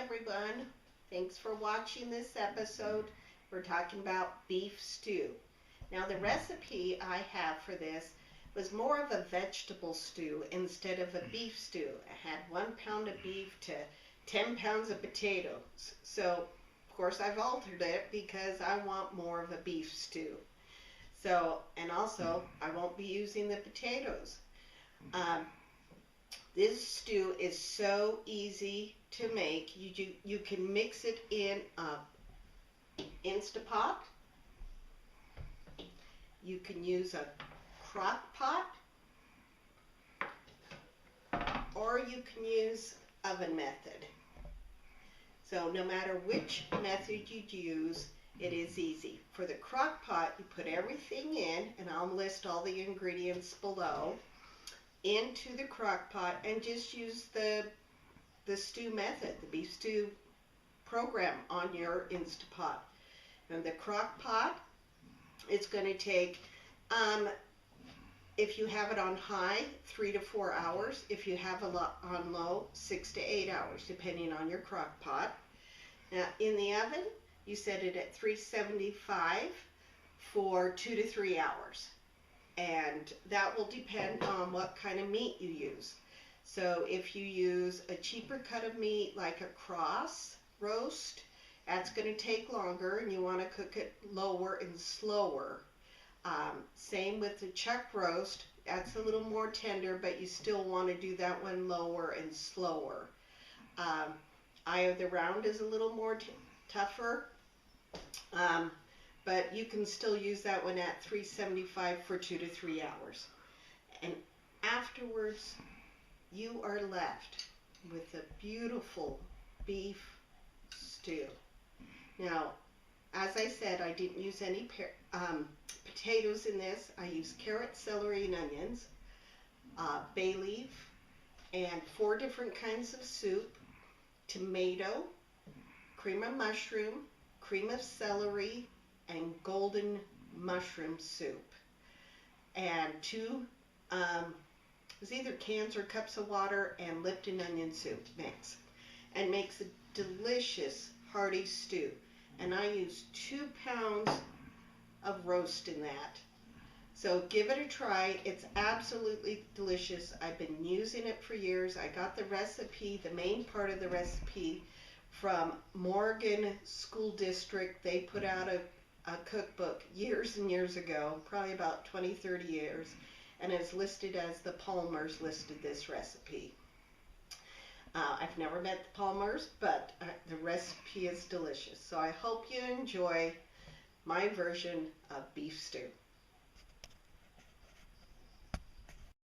everyone. Thanks for watching this episode. We're talking about beef stew. Now the recipe I have for this was more of a vegetable stew instead of a beef stew. I had 1 pound of beef to 10 pounds of potatoes. So of course I've altered it because I want more of a beef stew. And also I won't be using the potatoes. This stew is so easy to make. You can mix it in a Instapot. You can use a crock pot, or you can use oven method. So no matter which method you use, it is easy. For the crock pot, you put everything in, and I'll list all the ingredients below, into the crock pot and just use the stew method, the beef stew program on your Instapot. And the crock pot, it's going to take, if you have it on high, 3 to 4 hours. If you have it on low, 6 to 8 hours, depending on your crock pot. Now in the oven, you set it at 375 for 2 to 3 hours. And that will depend on what kind of meat you use. So if you use a cheaper cut of meat like a cross roast, that's going to take longer and you want to cook it lower and slower. Same with the chuck roast, that's a little more tender, but you still want to do that one lower and slower. Eye of the round is a little more tougher. But you can still use that one at 375 for 2 to 3 hours. And afterwards, you are left with a beautiful beef stew. Now, as I said, I didn't use any potatoes in this. I used carrot, celery, and onions, bay leaf, and 4 different kinds of soup, tomato, cream of mushroom, cream of celery, and golden mushroom soup, and 2 it was either cans or cups of water, and Lipton onion soup mix, and makes a delicious hearty stew. And I used 2 pounds of roast in that. So give it a try. It's absolutely delicious. I've been using it for years. I got the recipe, the main part of the recipe, from Morgan School District. They put out a cookbook years and years ago, probably about 20-30 years, and is listed as the Palmers listed this recipe. I've never met the Palmers, but the recipe is delicious. So I hope you enjoy my version of beef stew.